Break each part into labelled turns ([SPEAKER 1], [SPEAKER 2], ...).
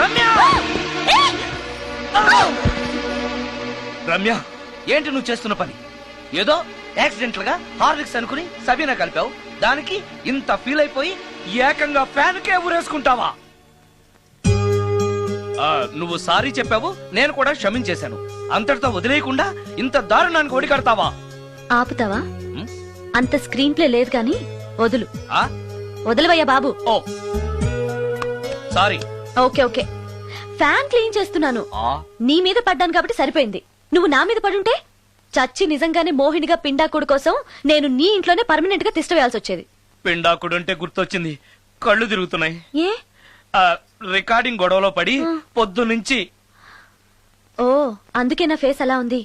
[SPEAKER 1] రమ్య రమ్య, ఏంటి నువ్వు చేస్తున్న పని? ఏదో యాక్సిడెంటల్ గా హార్లిక్స్ అనుకుని సబీనా కలిపావు, దానికి ఇంత ఫీల్ అయిపోయి ఏకంగా ఫ్యాన్ కే ఊరేసుకుంటావా? నువ్వు సారీ చెప్పావు, నేను కూడా క్షమించేశాను. అంతటితో వదిలేయకుండా ఇంత దారుణానికి ఒడికడతావా?
[SPEAKER 2] ఆపుతావా? అంత స్క్రీన్ ప్లే లేదు గాని వదులు. వదలవయ్యా బాబు.
[SPEAKER 1] ఓ sorry.
[SPEAKER 2] Okay okay, fan clean చేస్తున్నాను. నీ మీద పడ్డాను కాబట్టి సరిపోయింది. నువ్వు నా మీద పడుంటే చచ్చి నిజంగానే మోహినిగా పిండాకుడు కోసం నేను నీ ఇంట్లోనే పర్మనెంట్ గా తిష్ట వేయాల్సి వచ్చేది.
[SPEAKER 1] పిండాకుడు అంటే గుర్తొచ్చింది, కళ్ళు తిరుగుతున్నాయి.
[SPEAKER 2] ఏ?
[SPEAKER 1] రికార్డింగ్ గొడవలో పడి పొద్దు నుంచి.
[SPEAKER 2] ఓ అందుకే నా ఫేస్ అలా ఉంది.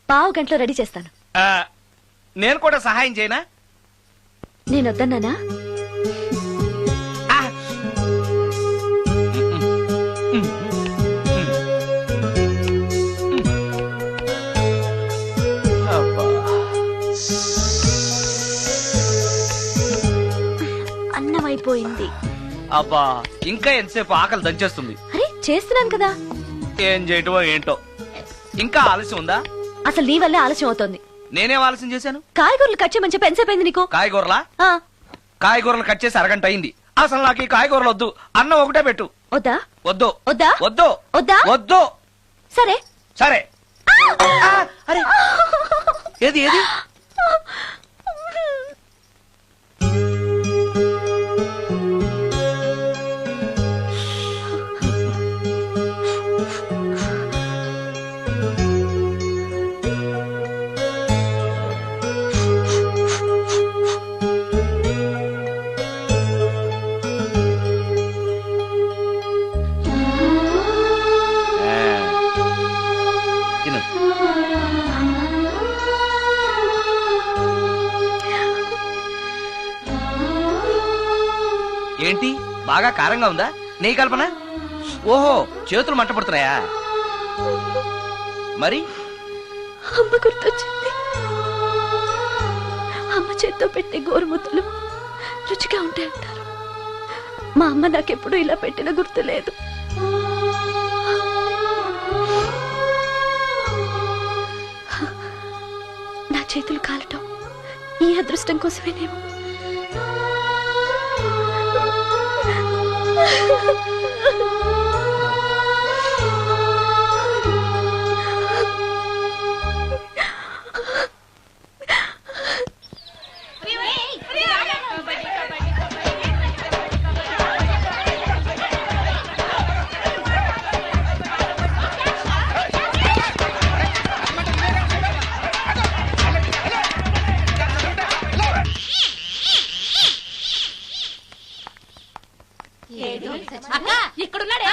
[SPEAKER 2] పావు గంటలో రెడీ చేస్తాను.
[SPEAKER 1] నేను కూడా సహాయం చేయనా?
[SPEAKER 2] నేను వద్దన్నానా? అన్నం అయిపోయింది.
[SPEAKER 1] అబ్బా, ఇంకా ఎంతసేపు? ఆకలి దంచేస్తుంది.
[SPEAKER 2] అరే చేస్తున్నాను కదా.
[SPEAKER 1] ఏం చేయటమో ఏంటో, ఇంకా ఆలస్యం ఉందా?
[SPEAKER 2] అసలు నీ వల్లే ఆలస్యం అవుతోంది.
[SPEAKER 1] నేనేం ఆలస్యం చేశాను?
[SPEAKER 2] కాయగూరలు కట్ చేయమని చెప్పి ఎంతసేపు అయింది నీకు?
[SPEAKER 1] కాయగూరలా? కాయగూరలు కట్ చేసి అరగంట అయింది. అసలు నాకు ఈ కాయగూరలు వద్దు, అన్నం ఒకటే పెట్టు.
[SPEAKER 2] వద్దా?
[SPEAKER 1] వద్దు
[SPEAKER 2] వద్దా?
[SPEAKER 1] వద్దు
[SPEAKER 2] వద్దా?
[SPEAKER 1] వద్దు.
[SPEAKER 2] సరే
[SPEAKER 1] సరే. అరే ఏది ఏది? ఏంటి బాగా కారంగా ఉందా? నెయ్యి కల్పన? ఓహో, చేతులు మంట పడుతున్నాయా? మరి
[SPEAKER 2] అమ్మ గుర్తొచ్చింది. అమ్మ చేత్తో పెట్టే గోరుముద్దలు రుచిగా ఉంటాయంటారు. మా అమ్మ నాకెప్పుడు ఇలా పెట్టిన గుర్తు లేదు. నా చేతులు కాలటం ఈ అదృష్టం కోసమేనేమో.
[SPEAKER 3] ఇక్కడున్నాడే.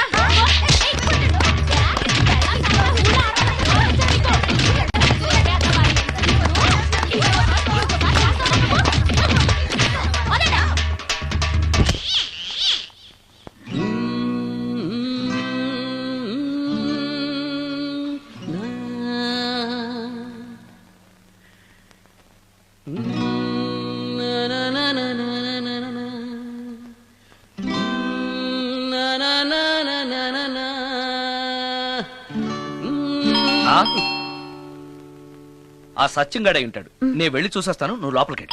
[SPEAKER 1] ఆ సత్యం గడై ఉంటాడు. నేను వెళ్ళి చూసేస్తాను, నువ్వు లోపలికి.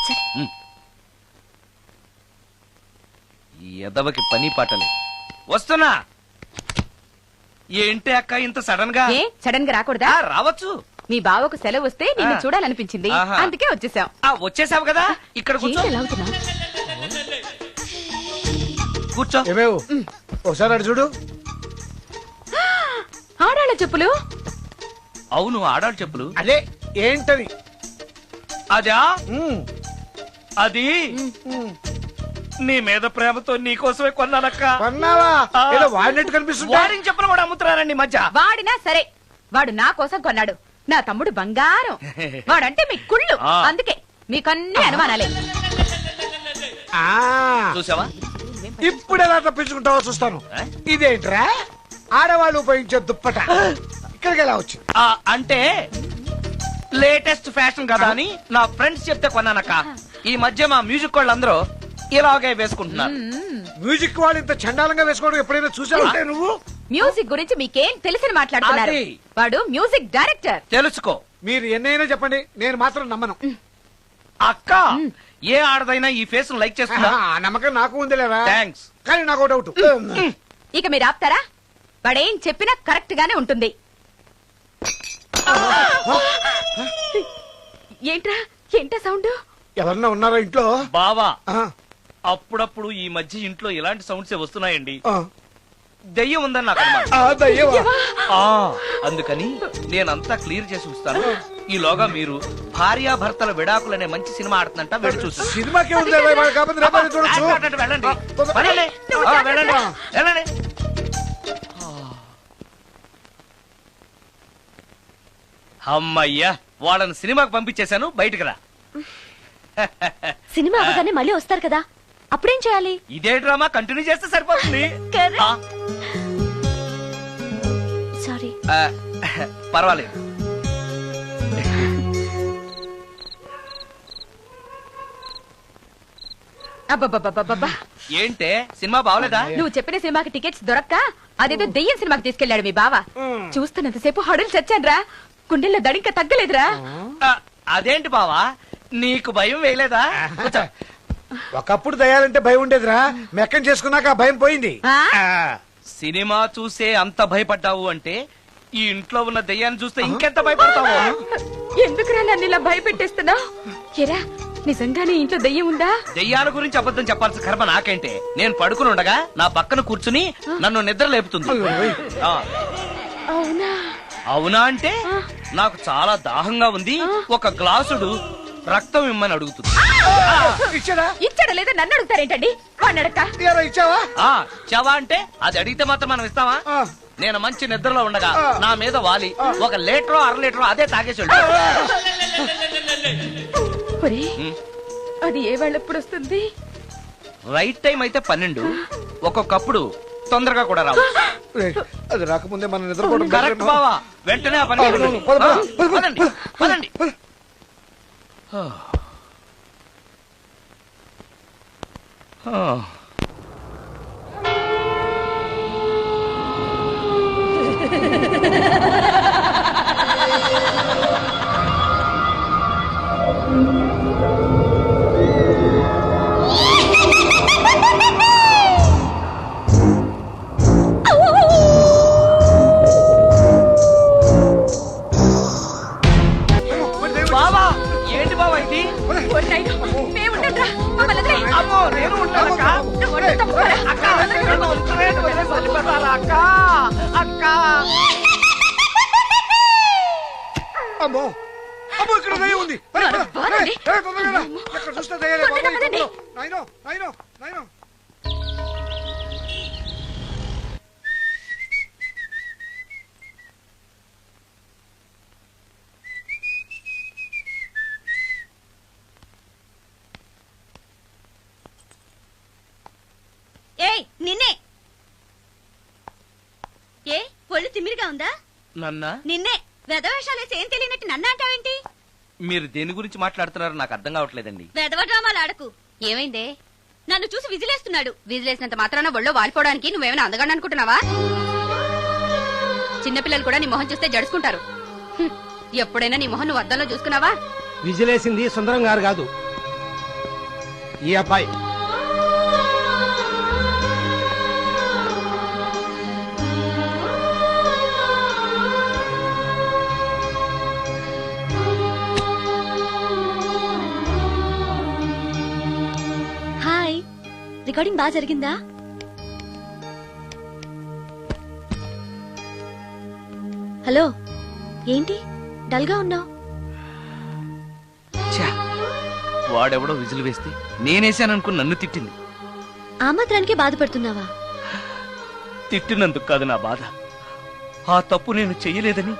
[SPEAKER 1] ఈ ఎదవకి పని పాటలే. వస్తున్నా. ఏంటి అక్క ఇంత సడన్ గా?
[SPEAKER 3] సడన్ గా రాకూడదా?
[SPEAKER 1] రావచ్చు.
[SPEAKER 3] మీ బావకు సెలవు వస్తే నిన్ను చూడాలనిపించింది, అందుకే వచ్చేసాం.
[SPEAKER 1] వచ్చేసావు కదా, ఇక్కడ కూర్చో. కూర్చో.
[SPEAKER 4] ఒకసారి అటు చూడు.
[SPEAKER 3] ఆడాళ్ళ చెప్పులు.
[SPEAKER 1] అవును, ఆడాళ్ళ చెప్పులు.
[SPEAKER 4] అదే ఏంటది?
[SPEAKER 1] అదా, అది నీ మీద ప్రేమతో నీకోసమే కొన్నానక్క.
[SPEAKER 4] కొన్నావా? వాడినట్టు కనిపిస్తుంది.
[SPEAKER 1] వాడిని చెప్పులు కూడా అమ్ముతున్నారండి ఈ మధ్య.
[SPEAKER 3] వాడినా సరే, వాడు నా కోసం కొన్నాడు. నా తమ్ముడు బంగారం. వాడంటే మీ కుళ్ళు, అందుకే మీకన్నీ అనుమానాలే.
[SPEAKER 1] చూసావా?
[SPEAKER 4] ఇప్పుడు ఎలా తప్పించుకుంటావో చూస్తాను. ఇదేంట్రా, ఆడవాళ్ళు ఉపయోగించే దుప్పట ఇక్కడికి ఎలా వచ్చింది?
[SPEAKER 1] అంటే లేటెస్ట్ ఫ్యాషన్ కదా అని నా ఫ్రెండ్స్ చెప్తే కొన్నానక్క. ఈ మధ్య మా మ్యూజిక్ వాళ్ళందరూ ఇలాగే వేసుకుంటున్నారు.
[SPEAKER 4] మ్యూజిక్ వాళ్ళు ఇంత చండాలంగా వేసుకోవడం ఎప్పుడైనా చూసావంటే నువ్వు?
[SPEAKER 3] మ్యూజిక్ గురించి మీకేం తెలిసిన మాట్లాడుతున్నారు?
[SPEAKER 1] అది.
[SPEAKER 3] వాడు మ్యూజిక్ డైరెక్టర్.
[SPEAKER 1] తెలుసుకో
[SPEAKER 4] మీరు ఎన్నైనా చెప్పండి, నేను మాత్రం నమ్మను.
[SPEAKER 1] అక్క. ఏ ఆడదైనా ఈ ఫేస్ లైక్ చేస్తుందా?
[SPEAKER 4] ఆ నమ్మకం నాకు ఉందిలేవా.
[SPEAKER 1] థ్యాంక్స్.
[SPEAKER 4] కానీ నాకు డౌట్.
[SPEAKER 3] ఇక మీరు ఆపుతారా? వాడేం చెప్పినా కరెక్ట్ గానే ఉంటుంది. ఏంటా సౌండ్?
[SPEAKER 4] ఎవరన్నా ఉన్నారా ఇంట్లో?
[SPEAKER 1] బావా,
[SPEAKER 4] ఆ,
[SPEAKER 1] అప్పుడప్పుడు ఈ మధ్య ఇంట్లో ఇలాంటి సౌండ్స్ వస్తున్నాయండి.
[SPEAKER 4] ఆ.
[SPEAKER 1] దెయ్యం ఉందని నాకు అనుమానం.
[SPEAKER 4] ఆ, దయ్యమా?
[SPEAKER 1] ఆ, అందుకని నేనంతా క్లియర్ చేసి ఉంచుతాను. ఈలోగా మీరు భార్యాభర్తల విడాకులనే మంచి సినిమా ఆడుతుందంట, వెళ్ళి చూసి
[SPEAKER 4] సినిమాకే ఉంది కాబట్టి రేపటి చూడొచ్చు.
[SPEAKER 1] వెళ్ళండి.
[SPEAKER 4] ఆ, తొందర-
[SPEAKER 1] వెళ్ళండి. ఆ, వెళ్ళండి. వెళ్ళండి. అమ్మయ్యా, వాళ్ళని సినిమాకి పంపించేశాను. బయటికి రా.
[SPEAKER 2] సినిమా అవగానే మళ్ళీ వస్తారు కదా, అప్పుడేం చేయాలి?
[SPEAKER 1] ఇదే డ్రామా కంటిన్యూ చేస్తే సరిపోతుంది.
[SPEAKER 2] Correct.
[SPEAKER 1] ఆ,
[SPEAKER 2] సారీ.
[SPEAKER 1] ఆ, పర్వాలేదు.
[SPEAKER 3] అబ్బబ్బబ్బబ్బబ్బా!
[SPEAKER 1] ఏంటే సినిమా బాగలేదా?
[SPEAKER 3] నువ్వు చెప్పిన సినిమాకి టికెట్స్ దొరక్క అదేదో దెయ్యం సినిమాకి తీసుకెళ్లాడు మీ బావ. చూస్తున్నంతసేపు హడలు చచ్చాన్రా, గుండెల్లో దడింక తగ్గలేదురా.
[SPEAKER 1] ఆ, అదేంటి బావా, నీకు భయం వేయలేదా? కూర్చో.
[SPEAKER 4] ఒకప్పుడు దయాలంటే భయం ఉండేదిరా, మెక్కం చేసుకున్నాక ఆ భయం పోయింది.
[SPEAKER 3] ఆ?
[SPEAKER 4] ఆ,
[SPEAKER 1] సినిమా చూసే అంత భయపడ్డావు అంటే ఈ ఇంట్లో ఉన్న దెయ్యాన్ని చూస్తే ఇంకెంత భయపడతావు?
[SPEAKER 3] ఎందుకురా నన్ను ఇలా భయపెట్టేస్తున్నావు? ఎరా, నిజంగానే ఇంట్లో దెయ్యం ఉందా?
[SPEAKER 1] దెయ్యాల గురించి అబద్ధం చెప్పాల్సిన కర్మ నాకేంటే? నేను పడుకుని ఉండగా నా పక్కన కూర్చుని నన్ను నిద్ర లేపుతుంది. ఆ,
[SPEAKER 3] అవునా?
[SPEAKER 1] అవునా అంటే నాకు చాలా దాహంగా ఉంది, ఒక గ్లాసుడు రక్తం ఇమ్మని అడుగుతుంది.
[SPEAKER 4] ఇచ్చాడా?
[SPEAKER 3] ఇచ్చాడా లేదా నన్ను అడుగుతారేంటండి? వాడిని అడక్క.
[SPEAKER 4] ఇయ్యారా, ఇచ్చావా?
[SPEAKER 1] ఆ, చవా అంటే అది అడిగితే మాత్రం మనం ఇస్తావా?
[SPEAKER 4] ఆ.
[SPEAKER 1] నేను మంచి నిద్రలో ఉండగా నా మీద వాలి ఒక లీటరో అర లీటరో అదే తాగేసి
[SPEAKER 3] ఒరే, అది ఏ వాళ్ళెప్పుడు వస్తుంది?
[SPEAKER 1] రైట్ టైం అయితే 12, ఒక్కొక్కప్పుడు తొందరగా కూడా రావు.
[SPEAKER 4] రేయ్, అది రాకముందే మనం నిద్రపోవడం
[SPEAKER 1] కరెక్ట్ బావా, వెంటనే ఆ పని
[SPEAKER 4] అవును,
[SPEAKER 1] చేయండి.
[SPEAKER 4] పద, పద,
[SPEAKER 1] ఆ,
[SPEAKER 4] పద, పద.
[SPEAKER 1] పదండి, పదండి. ఆ. బావా, ఏంటి బావా ఇది?
[SPEAKER 3] ఓరి నాయనా, మేము ఉండండిరా, మమ్మల్ని వదిలేయ్.
[SPEAKER 1] అమ్మో, నేను ఉంటానక్క.
[SPEAKER 3] నువ్వు ఒళ్ళు తప్పుకోరా.
[SPEAKER 1] అక్క, నన్ను వదిలిపెట్టి వదిలేసి వెళ్ళిపోతారా అక్క? అక్క.
[SPEAKER 4] అమ్మో అమ్మో, ఇక్కడ దయ్యం ఉంది. పద, పద.
[SPEAKER 3] బాగుంది.
[SPEAKER 4] రేయ్, తొందరగా రా. ఎక్కడ చూస్తే దయ్యాలే బాబు, ఈ
[SPEAKER 3] పదండి.
[SPEAKER 4] తొందరలో. నాయనో, నాయనో, నాయనో.
[SPEAKER 2] ఏయ్, నిన్నే. ఏ ఒళ్ళు తిమ్మిరిగా ఉందా?
[SPEAKER 1] నన్నా,
[SPEAKER 2] నిన్నే. వెధవేషాలేసి ఏం తెలియనట్టు నన్ను అంటావేంటి?
[SPEAKER 1] మీరు దేని గురించి మాట్లాడుతున్నారో నాకు అర్థం కావట్లేదండి.
[SPEAKER 2] వెధవ డ్రామాలు ఆడకు.
[SPEAKER 3] ఏమైందే?
[SPEAKER 2] నన్ను చూసి విజిలేస్తున్నాడు.
[SPEAKER 3] విజిలేసినంత మాత్రాన ఒళ్ళో వాలిపోవడానికి నువ్వేమైనా అందగాడు అనుకుంటున్నావా? చిన్నపిల్లలు కూడా నీ మొహం చూస్తే జడుచుకుంటారు. హ్మ్. ఎప్పుడైనా నీ మొహం నువ్వు అద్దంలో చూసుకున్నావా?
[SPEAKER 5] విజిలేసింది సుందరం గారు కాదు, ఈ అబ్బాయి.
[SPEAKER 2] హాయ్, రికార్డింగ్ బాగా జరిగిందా? హలో, ఏంటి డల్ గా ఉన్నావు?
[SPEAKER 1] ఛా, వాడెవడో విజిల్ వేస్తే నేనేసాననుకుని నన్ను తిట్టింది.
[SPEAKER 2] ఆ మాత్రానికే బాధపడుతున్నావా?
[SPEAKER 1] తిట్టినందుకు కాదు నా బాధ, ఆ తప్పు నేను చెయ్యలేదని,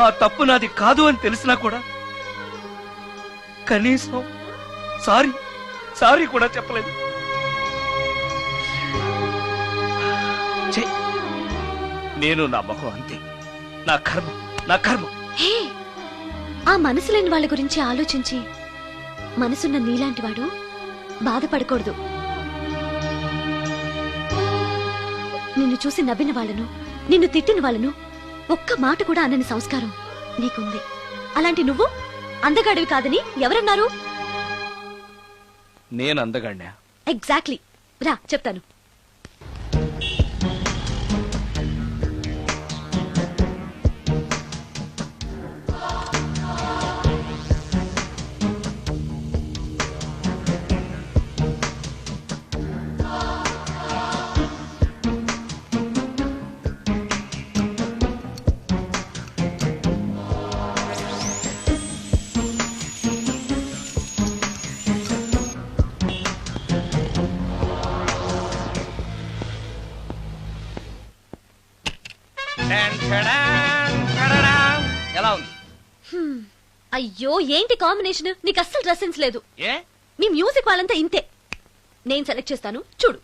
[SPEAKER 1] ఆ తప్పు నాది కాదు అని తెలిసినా కూడా కనీసం సారీ సారీ కూడా చెప్పలేదు. ఛీ, నేను నా మొహం అంతే. నా కర్మ, నా కర్మ.
[SPEAKER 2] హే, ఆ మనసు లేని వాళ్ళ గురించి ఆలోచించి మనసున్న నీలాంటి వాడు బాధపడకూడదు. నిన్ను చూసి నవ్విన వాళ్ళను, నిన్ను తిట్టిన వాళ్ళను ఒక్క మాట కూడా అనని సంస్కారం నీకుంది. అలాంటి నువ్వు అందగాడివి కాదని ఎవరన్నారు?
[SPEAKER 1] నేను అందగాడినా?
[SPEAKER 2] ఎగ్జాక్ట్లీ. రా చెప్తాను.
[SPEAKER 1] ఎలా ఉంది?
[SPEAKER 2] అయ్యో ఏంటి కాంబినేషన్, నీకు అస్సలు డ్రెస్ సెన్స్ లేదు.
[SPEAKER 1] ఏ
[SPEAKER 2] మీ మ్యూజిక్ వాళ్ళంతా ఇంతే. నేను సెలెక్ట్ చేస్తాను చూడు.